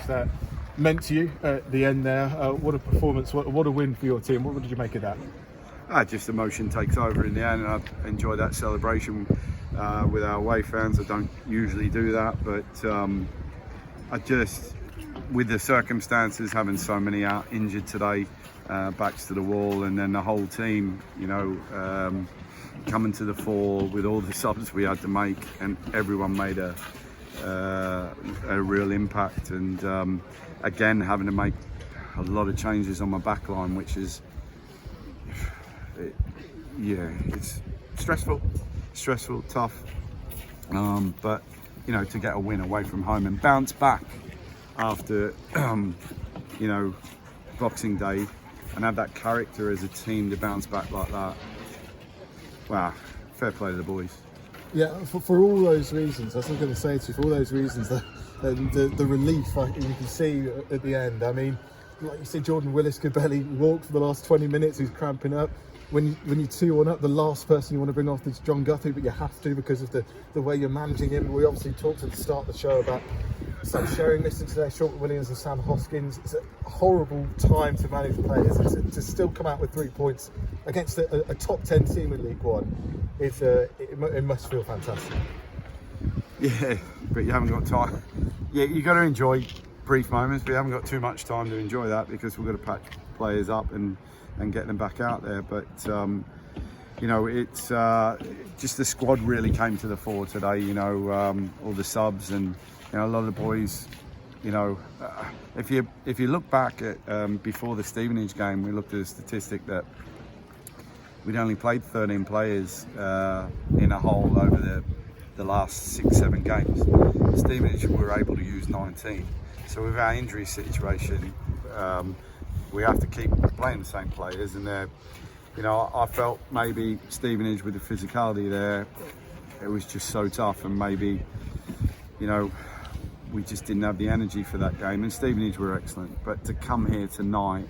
that meant to you at the end there. What a performance, what a win for your team. What did you make of that? Just emotion takes over in the end, and I enjoyed that celebration with our away fans. I don't usually do that, but I just, with the circumstances, having so many out injured today, backs to the wall, and then the whole team, coming to the fore with all the subs we had to make, and everyone made a real impact. And again, having to make a lot of changes on my back line, which is, it's stressful, tough. But to get a win away from home and bounce back after Boxing Day, and have that character as a team to bounce back like that. Wow, fair play to the boys. Yeah, for all those reasons, I was going to say to you, for all those reasons, the relief you can see at the end. I mean, like you said, Jordan Willis could barely walk for the last 20 minutes. He's cramping up. When you're 2-1 up, the last person you want to bring off is John Guthrie, but you have to because of the way you're managing him. We obviously talked at the start of the show about Sam Sherring missing today, Shorten Williams and Sam Hoskins. It's a horrible time to manage players. To still come out with 3 points against a top 10 team in League One, it must feel fantastic. Yeah, but you haven't got time. Yeah, you've got to enjoy brief moments, but you haven't got too much time to enjoy that because we've got to patch players up and get them back out there. But it's just the squad really came to the fore today. All the subs and a lot of the boys. If you look back at before the Stevenage game, we looked at a statistic that we'd only played 13 players in a whole over the last 6-7 games. Stevenage were able to use 19. So with our injury situation, we have to keep playing the same players, and I felt maybe Stevenage with the physicality there, it was just so tough, and maybe we just didn't have the energy for that game. And Stevenage were excellent, but to come here tonight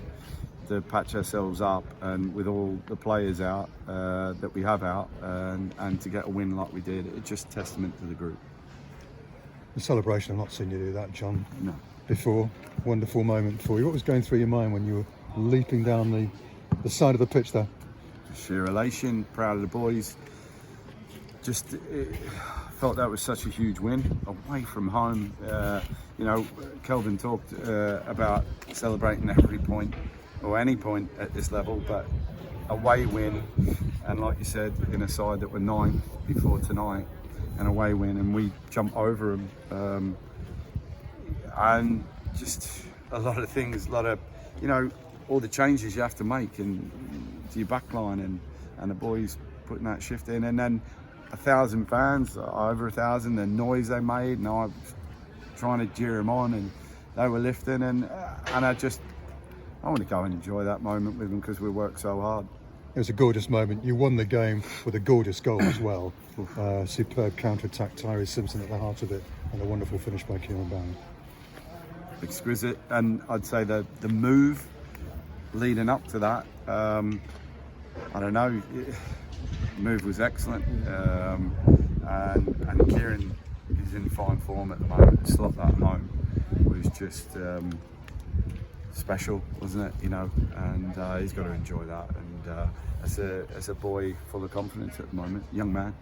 to patch ourselves up and with all the players out that we have out, and to get a win like we did, it's just testament to the group. The celebration, I've not seen you do that, John. No. Before, wonderful moment for you. What was going through your mind when you were leaping down the side of the pitch there? Sheer elation, proud of the boys. Felt that was such a huge win away from home. Kelvin talked about celebrating every point or any point at this level, but away win, and like you said, in a side that were 9th before tonight, an away win, and we jump over them. And just a lot of things, all the changes you have to make and to your back line, and the boys putting that shift in, and then 1,000 fans, over 1,000, the noise they made, and I was trying to jeer them on, and they were lifting, and I want to go and enjoy that moment with them because we worked so hard. It was a gorgeous moment. You won the game with a gorgeous goal as well. Superb counter-attack, Tyree Simpson at the heart of it, and a wonderful finish by Kieran Bound. Exquisite, and I'd say the move leading up to that, I don't know, the move was excellent, and Kieran is in fine form at the moment. To slot that home was just special, wasn't it? And he's got to enjoy that, and as a boy full of confidence at the moment, young man.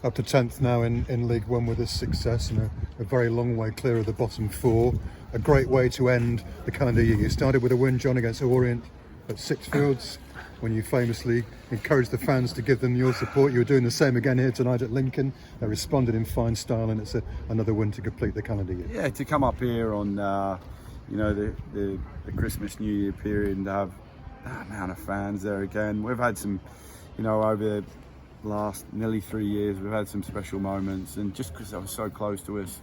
Up to 10th now in League One with this success, and a very long way clear of the bottom 4. A great way to end the calendar year. You started with a win, John, against Orient at Sixfields, when you famously encouraged the fans to give them your support. You were doing the same again here tonight at Lincoln. They responded in fine style, and it's another win to complete the calendar year. Yeah, to come up here on the Christmas New Year period and to have that amount of fans there again. We've had some, over the last nearly 3 years, we've had some special moments, and just because they were so close to us,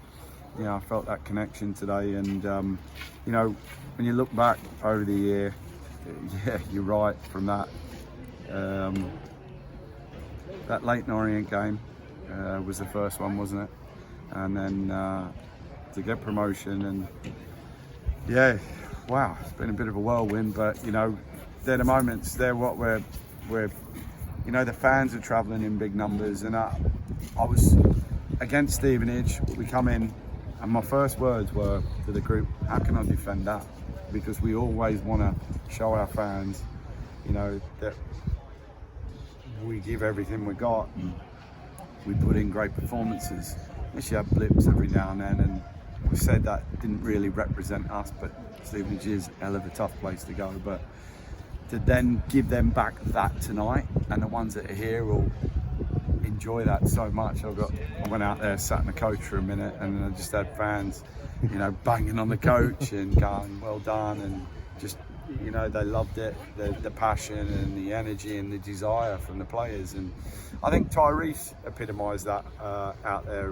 I felt that connection today. And when you look back over the year, yeah, you're right. From that Leighton Orient game was the first one, wasn't it? And then to get promotion, and yeah, wow, it's been a bit of a whirlwind. But they're the moments. They're what we're the fans are travelling in big numbers, and I was against Stevenage. We come in And my first words were to the group, how can I defend that? Because we always want to show our fans, you know, that we give everything we got and we put in great performances. Yes, you have blips every now and then, and we said that didn't really represent us, but Stevenage is a hell of a tough place to go. But to then give them back that tonight, and the ones that are here will enjoy that so much. I went out there, sat in the coach for a minute, and I just had fans, you know, banging on the coach and going, well done, and just, you know, they loved it, the passion and the energy and the desire from the players. And I think Tyrese epitomised that out there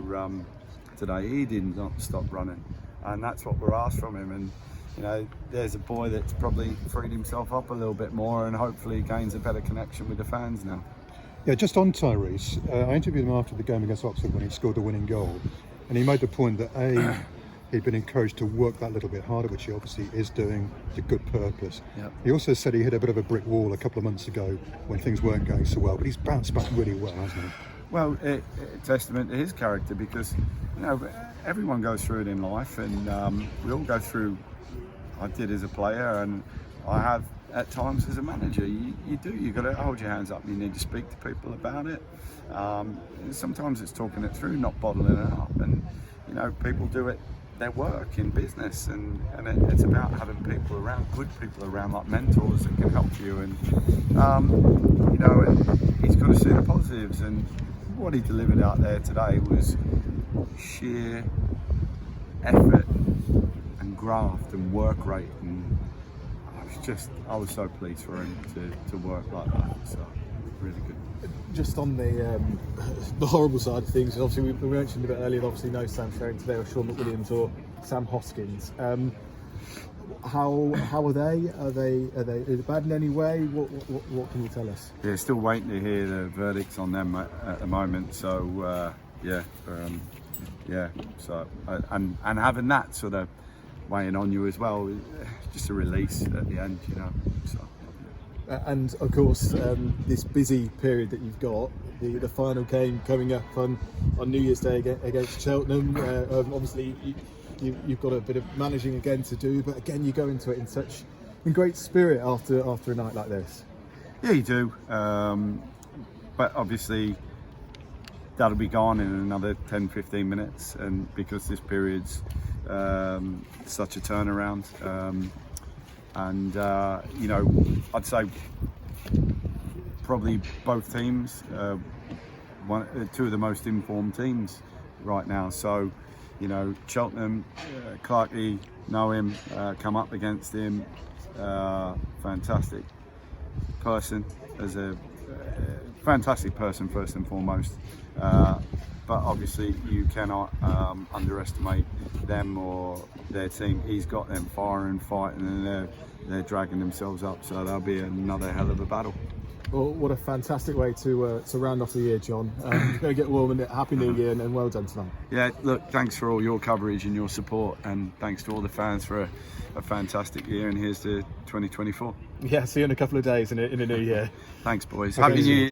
today. He did not stop running, and that's what we're asked from him. And you know, there's a boy that's probably freed himself up a little bit more, and hopefully gains a better connection with the fans now. Yeah, just on Tyrese, I interviewed him after the game against Oxford when he scored the winning goal, and he made the point that he'd been encouraged to work that little bit harder, which he obviously is doing to good purpose. Yep. He also said he hit a bit of a brick wall a couple of months ago when things weren't going so well, but he's bounced back really well, hasn't he? Well, a testament to his character, because you know, everyone goes through it in life, and we all go through. I did as a player, and I have at times as a manager. You've got to hold your hands up. You need to speak to people about it. Sometimes it's talking it through, not bottling it up. And you know, people do it, their work in business, and it's about having people around, good people around, like mentors that can help you. And you know, and he's got to see the positives. And what he delivered out there today was sheer effort and graft and work rate, and I was so pleased for him to work like that. So really good. Just on the horrible side of things, obviously we mentioned a bit earlier, obviously no Sam Sherring today, or Sean McWilliams or Sam Hoskins. How are they? Are they bad in any way? What can you tell us? Yeah, still waiting to hear the verdicts on them at the moment. So yeah. So and having that sort of weighing on you as well, just a release at the end, you know. So. And of course, this busy period that you've got, the final game coming up on New Year's Day against Cheltenham. Obviously, you've got a bit of managing again to do, but again, you go into it in great spirit after a night like this. Yeah, you do. But obviously, that'll be gone in another 10-15 minutes, and because this period's such a turnaround. And you know, I'd say probably both teams, two of the most informed teams right now. So, you know, Cheltenham, Clarkey, know him, come up against him. Fantastic person, as a fantastic person first and foremost. But obviously you cannot underestimate them or their team. He's got them firing, fighting, and they're dragging themselves up. So that'll be another hell of a battle. Well, what a fantastic way to round off the year, John. Going to get warm, and Happy New Year, and well done tonight. Yeah, look, thanks for all your coverage and your support, and thanks to all the fans for a fantastic year. And here's to 2024. Yeah, see you in a couple of days in a new year. Thanks, boys. Okay. Happy New Year.